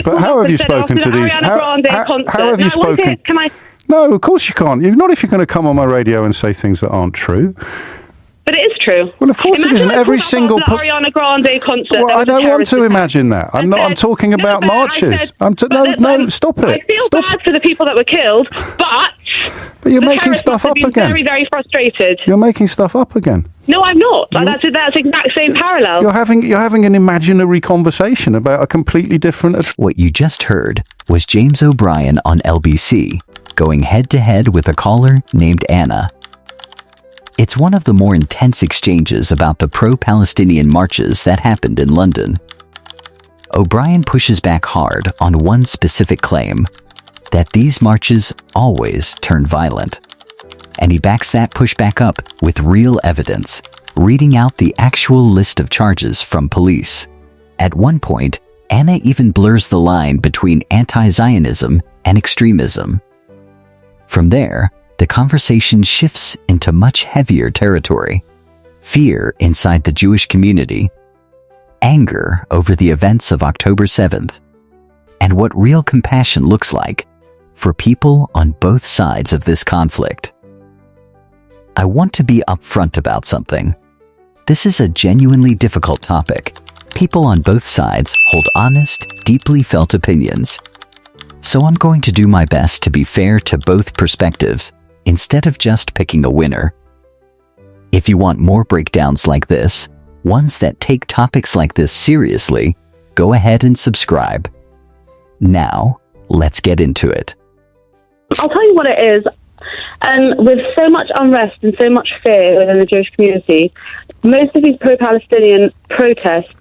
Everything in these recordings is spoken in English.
But how have you spoken to these? How have you spoken? Can I? No, of course you can't. Not if you're going to come on my radio and say things that aren't true. But it is true. Well, of course it isn't. Every single Ariana Grande concert. Well, I don't want to imagine that. I'm talking about marches. Stop it. I feel bad for the people that were killed, but you're making stuff up again. Very, very frustrated. You're making stuff up again. No, I'm not. That's exact same parallel. You're having an imaginary conversation about a completely different. What you just heard was James O'Brien on LBC going head to head with a caller named Anna. It's one of the more intense exchanges about the pro-Palestinian marches that happened in London. O'Brien pushes back hard on one specific claim, that these marches always turn violent. And he backs that pushback up with real evidence, reading out the actual list of charges from police. At one point, Anna even blurs the line between anti-Zionism and extremism. From there, the conversation shifts into much heavier territory. Fear inside the Jewish community, anger over the events of October 7th, and what real compassion looks like for people on both sides of this conflict. I want to be upfront about something. This is a genuinely difficult topic. People on both sides hold honest, deeply felt opinions. So I'm going to do my best to be fair to both perspectives, instead of just picking a winner. If you want more breakdowns like this, ones that take topics like this seriously, go ahead and subscribe. Now, let's get into it. I'll tell you what it is. With so much unrest and so much fear within the Jewish community, most of these pro-Palestinian protests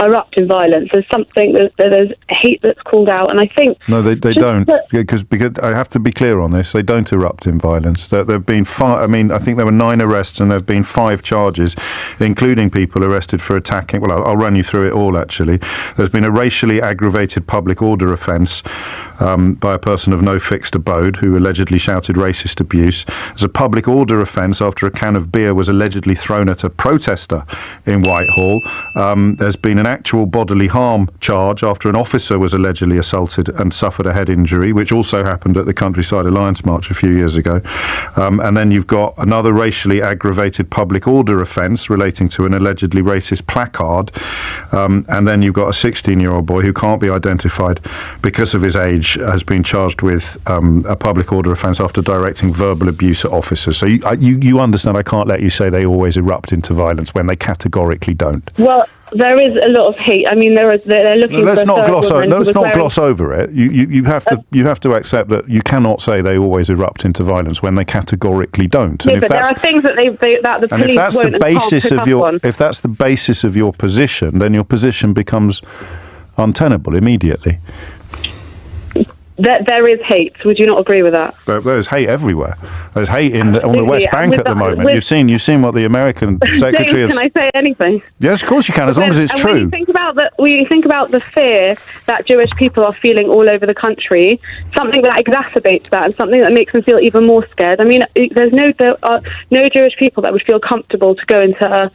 erupt in violence. There's something, there's hate that's called out, and I think... No, they don't, because I have to be clear on this, they don't erupt in violence. There have been I think there were 9 arrests and there have been 5 charges, including people arrested for attacking... Well, I'll run you through it all, actually. There's been a racially aggravated public order offence by a person of no fixed abode who allegedly shouted racist abuse. There's a public order offence after a can of beer was allegedly thrown at a protester in Whitehall. There's been an actual bodily harm charge after an officer was allegedly assaulted and suffered a head injury, which also happened at the Countryside Alliance March a few years ago. And then you've got another racially aggravated public order offence relating to an allegedly racist placard. And then you've got a 16-year-old boy who can't be identified because of his age, has been charged with a public order offence after directing verbal abuse at officers. So you understand I can't let you say they always erupt into violence when they categorically don't. Well, there is a lot of hate. I mean, they're looking. Let's not gloss over it. You have to accept that you cannot say they always erupt into violence when they categorically don't. Yeah, but there are things that the police won't and can't pick up on. If that's the basis of your position, then your position becomes untenable immediately. There is hate. Would you not agree with that? There's hate everywhere. There's hate on the West Bank at the moment. You've seen what the American Secretary of... Can I say anything? Yes, of course you can, as long as it's true. When you think about the fear that Jewish people are feeling all over the country, something that exacerbates that and something that makes them feel even more scared. I mean, there are no Jewish people that would feel comfortable to go into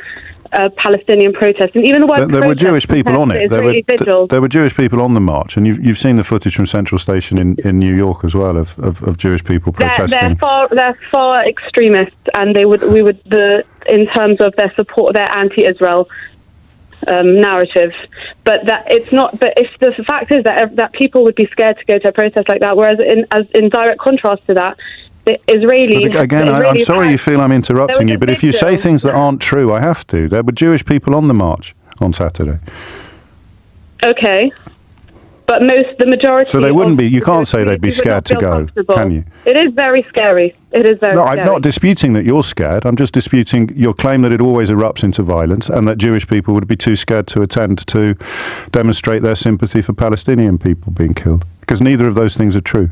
a Palestinian protest, and even the word there were Jewish people on it. There were Jewish people on the march, and you've seen the footage from Central Station in New York as well of Jewish people protesting. They're far extremists, and in terms of their support, their anti-Israel narrative. But if the fact is that people would be scared to go to a protest like that, whereas in direct contrast to that, the Israeli... Again, I'm sorry you feel I'm interrupting you, but if you say things that aren't true, I have to. There were Jewish people on the march on Saturday. Okay. But the majority... So they wouldn't be... You can't say they'd be scared to go, can you? It is very scary. No, I'm not disputing that you're scared. I'm just disputing your claim that it always erupts into violence and that Jewish people would be too scared to attend to demonstrate their sympathy for Palestinian people being killed. Because neither of those things are true.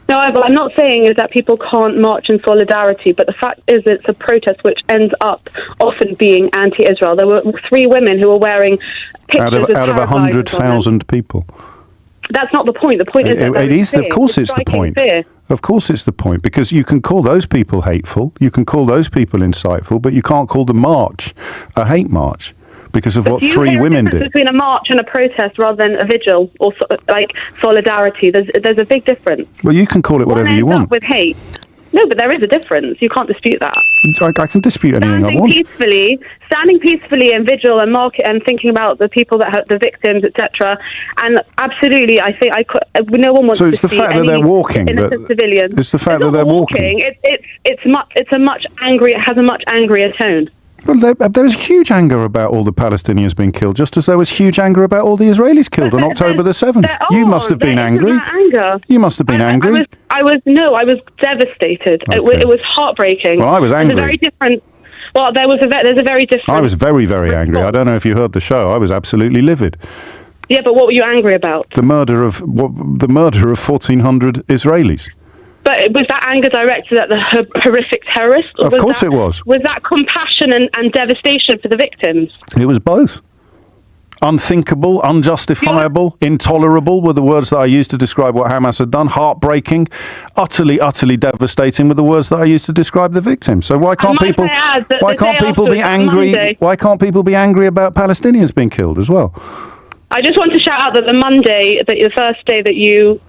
No, what I'm not saying is that people can't march in solidarity, but the fact is it's a protest which ends up often being anti-Israel. There were 3 women who were wearing pictures out of 100,000 people. That's not the point. The point is of course it's the point. Fear. Of course it's the point, because you can call those people hateful, you can call those people insightful, but you can't call the march a hate march. because of what Do you 3 hear a women difference did. between a march and a protest rather than a vigil or like solidarity? There's a big difference. Well, you can call it whatever One you ends want. up with hate. No, but there is a difference. You can't dispute that. I can dispute anything I want. Standing peacefully in vigil and market and thinking about the people that the victims, etc. And absolutely, I think no one wants So to it's the see fact that any they're walking. innocent civilians. It's the fact that not they're walking. It's a much angry. It has a much angrier tone. Well, there is huge anger about all the Palestinians being killed, just as there was huge anger about all the Israelis killed on October the 7th. You must have been angry. Anger. You must have been angry. I was devastated. Okay. It was heartbreaking. Well, I was angry. There's a very different. Well, there's a very different. I was very, very angry. I don't know if you heard the show. I was absolutely livid. Yeah, but what were you angry about? The murder of 1,400 Israelis. But was that anger directed at the horrific terrorists? Of course it was. Was that compassion and devastation for the victims? It was both. Unthinkable, unjustifiable, intolerable were the words that I used to describe what Hamas had done. Heartbreaking, utterly, utterly devastating were the words that I used to describe the victims. So why can't people? Why can't people be angry? Why can't people be angry about Palestinians being killed as well? I just want to shout out that the first day that you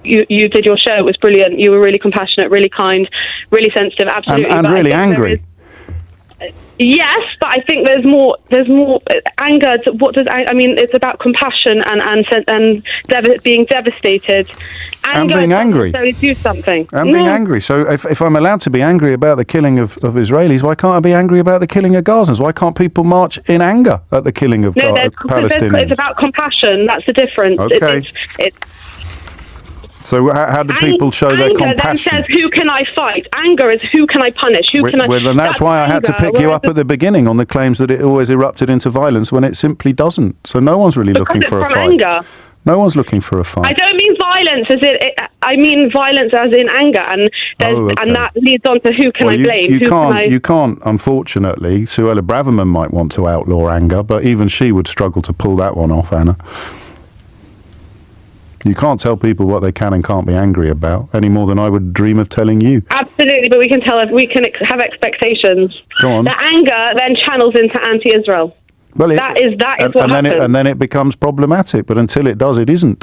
did your show, it was brilliant. You were really compassionate, really kind, really sensitive, absolutely. And really angry. Yes, but I think there's more anger. What does I mean? It's about compassion and being devastated. Anger being angry. Doesn't necessarily do something. And being angry. So if I'm allowed to be angry about the killing of Israelis, why can't I be angry about the killing of Gazans? Why can't people march in anger at the killing of Palestinians? It's about compassion. That's the difference. Okay. So how do people show their compassion? Anger then says, who can I fight? Anger is, who can I punish? Well, and that's why I had to pick you up at the beginning on the claims that it always erupted into violence when it simply doesn't. So no one's really looking for a fight. Anger. No one's looking for a fight. I don't mean violence I mean violence as in anger, and and that leads on to who can I blame? You can't, unfortunately. Suella Braverman might want to outlaw anger, but even she would struggle to pull that one off, Anna. You can't tell people what they can and can't be angry about any more than I would dream of telling you. Absolutely, but we can have expectations. Go on. The anger then channels into anti-Israel. Well, that is what happens. And then it becomes problematic. But until it does, it isn't.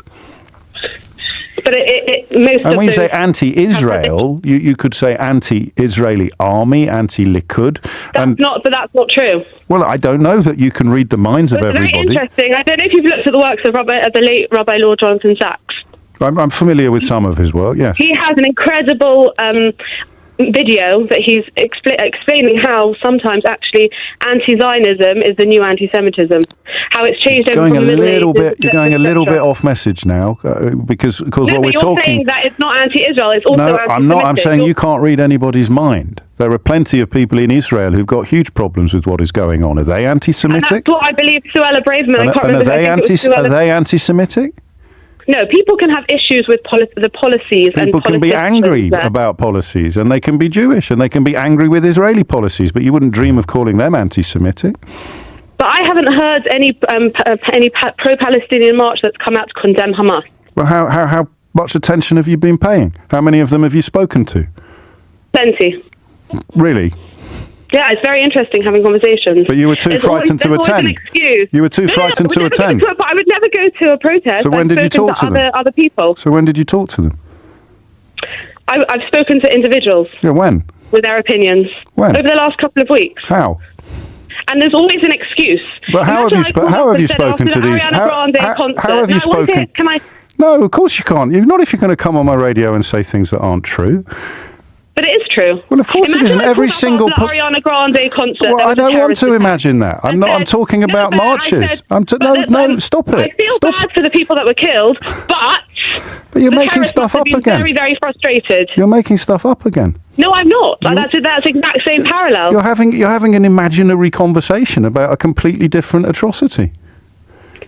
But when you say anti-Israel, you could say anti-Israeli army, anti-Likud. But that's not true. Well, I don't know that you can read the minds of everybody. Very interesting. I don't know if you've looked at the works of the late Rabbi Lord Jonathan Sachs. I'm familiar with some of his work, yes. He has an incredible video that he's explaining how sometimes actually anti-Zionism is the new anti-Semitism. How it's changed over from the Middle Ages. You're going a little bit off message now because what we're talking. You're saying that it's not anti-Israel. It's also anti-Semitic. I'm not. I'm saying you can't read anybody's mind. There are plenty of people in Israel who've got huge problems with what is going on. Are they anti-Semitic? And that's what I believe Suella Braverman. Are they anti-Semitic? No, people can have issues with the policies. People can be angry about policies, and they can be Jewish, and they can be angry with Israeli policies, but you wouldn't dream of calling them anti-Semitic. But I haven't heard any pro-Palestinian march that's come out to condemn Hamas. Well, how much attention have you been paying? How many of them have you spoken to? Plenty. Really? Yeah, it's very interesting having conversations. But you were too frightened to attend. An excuse. You were too frightened to attend. I would never go to a protest. So when did you talk to them? Other people. So when did you talk to them? I've spoken to individuals. Yeah, when? With their opinions. When? Over the last couple of weeks. How? And there's always an excuse. But how have you spoken to these? How have you spoken? Can I? No, of course you can't. Not if you're going to come on my radio and say things that aren't true. But it is true. Well, of course it isn't. Every single Ariana Grande concert. Well, I don't want to imagine that. I'm talking about marches. No, stop it. I feel bad for the people that were killed, but you're making stuff up again. Very, very frustrated. You're making stuff up again. No, I'm not. That's exact same parallel. You're having an imaginary conversation about a completely different atrocity.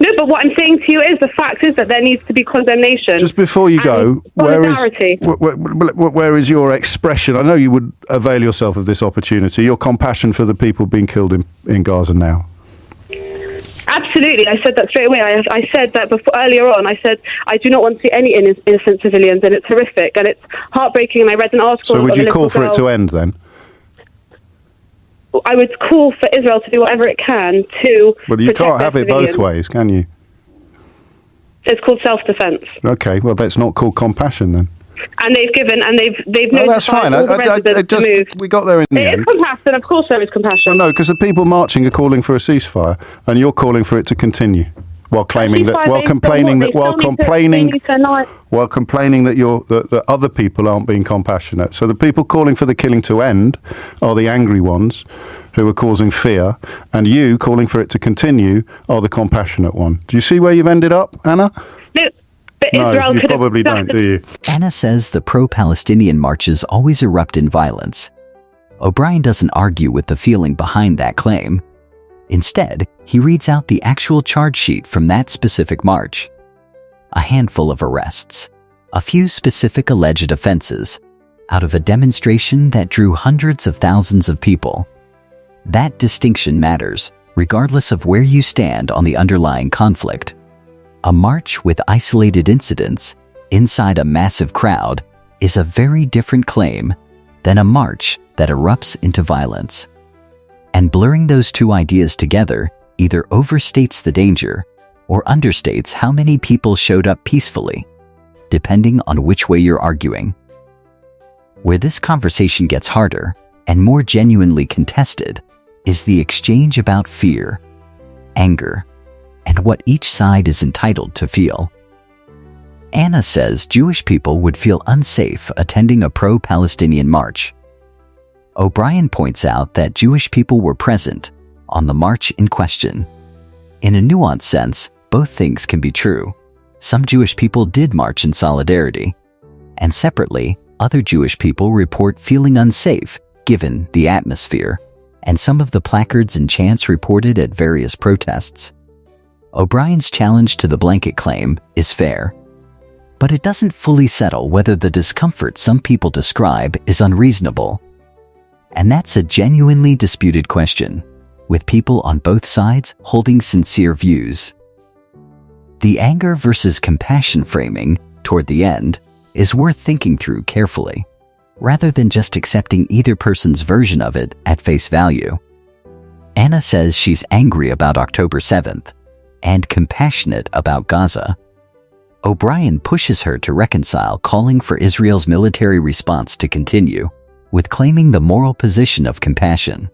No, but what I'm saying to you is the fact is that there needs to be condemnation. Just before you go, where is your expression? I know you would avail yourself of this opportunity, your compassion for the people being killed in Gaza now. Absolutely. I said that straight away. I said that earlier on. I said I do not want to see any innocent civilians, and it's horrific, and it's heartbreaking, and I read an article. So would you call for it to end then? I would call for Israel to do whatever it can to Well, you protect can't their have it civilians. both ways, can you? It's called self-defense. Okay, well, that's not called compassion then. And they've No, that's fine. notified all the residents to move. We got there in the It end. is compassion, of course there is compassion. Well, no, because the people marching are calling for a ceasefire, and you're calling for it to continue, while claiming that, while complaining that that other people aren't being compassionate. So the people calling for the killing to end are the angry ones, who are causing fear, and you calling for it to continue are the compassionate one. Do you see where you've ended up, Anna? No, but No, Israel you could have probably don't, do you? Anna says the pro-Palestinian marches always erupt in violence. O'Brien doesn't argue with the feeling behind that claim. Instead, he reads out the actual charge sheet from that specific march. A handful of arrests, a few specific alleged offenses, out of a demonstration that drew hundreds of thousands of people. That distinction matters, regardless of where you stand on the underlying conflict. A march with isolated incidents inside a massive crowd is a very different claim than a march that erupts into violence. And blurring those two ideas together either overstates the danger or understates how many people showed up peacefully, depending on which way you're arguing. Where this conversation gets harder and more genuinely contested is the exchange about fear, anger, and what each side is entitled to feel. Anna says Jewish people would feel unsafe attending a pro-Palestinian march. O'Brien points out that Jewish people were present on the march in question. In a nuanced sense, both things can be true. Some Jewish people did march in solidarity, and separately, other Jewish people report feeling unsafe given the atmosphere and some of the placards and chants reported at various protests. O'Brien's challenge to the blanket claim is fair, but it doesn't fully settle whether the discomfort some people describe is unreasonable. And that's a genuinely disputed question, with people on both sides holding sincere views. The anger versus compassion framing toward the end is worth thinking through carefully, rather than just accepting either person's version of it at face value. Anna says she's angry about October 7th and compassionate about Gaza. O'Brien pushes her to reconcile calling for Israel's military response to continue with claiming the moral position of compassion,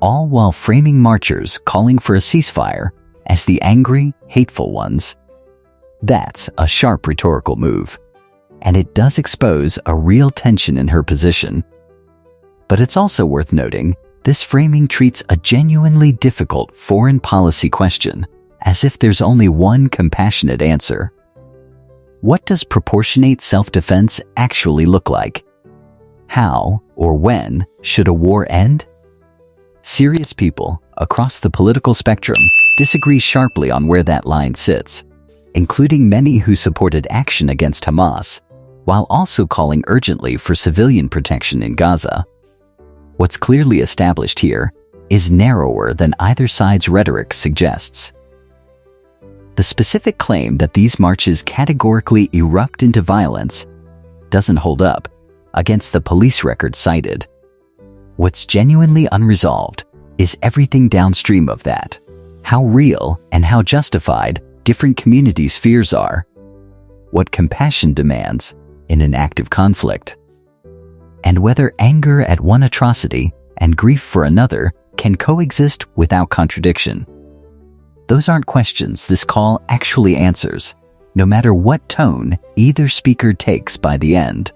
all while framing marchers calling for a ceasefire as the angry, hateful ones. That's a sharp rhetorical move, and it does expose a real tension in her position. But it's also worth noting this framing treats a genuinely difficult foreign policy question as if there's only one compassionate answer. What does proportionate self-defense actually look like? How or when should a war end? Serious people across the political spectrum disagree sharply on where that line sits, including many who supported action against Hamas, while also calling urgently for civilian protection in Gaza. What's clearly established here is narrower than either side's rhetoric suggests. The specific claim that these marches categorically erupt into violence doesn't hold up against the police records cited. What's genuinely unresolved is everything downstream of that, how real and how justified different communities' fears are, what compassion demands in an active conflict, and whether anger at one atrocity and grief for another can coexist without contradiction. Those aren't questions this call actually answers, no matter what tone either speaker takes by the end.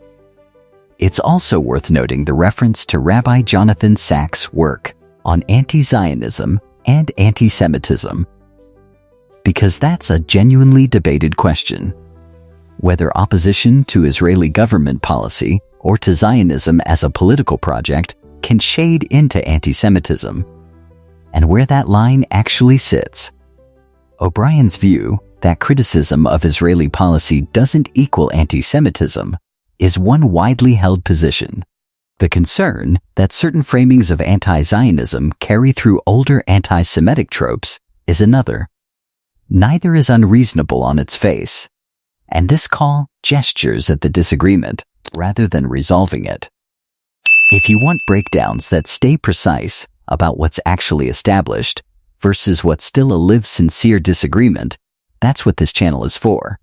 It's also worth noting the reference to Rabbi Jonathan Sachs' work on anti-Zionism and anti-Semitism, because that's a genuinely debated question. Whether opposition to Israeli government policy or to Zionism as a political project can shade into anti-Semitism, and where that line actually sits. O'Brien's view that criticism of Israeli policy doesn't equal anti-Semitism is one widely held position. The concern that certain framings of anti-Zionism carry through older anti-Semitic tropes is another. Neither is unreasonable on its face, and this call gestures at the disagreement rather than resolving it. If you want breakdowns that stay precise about what's actually established versus what's still a live sincere disagreement, that's what this channel is for.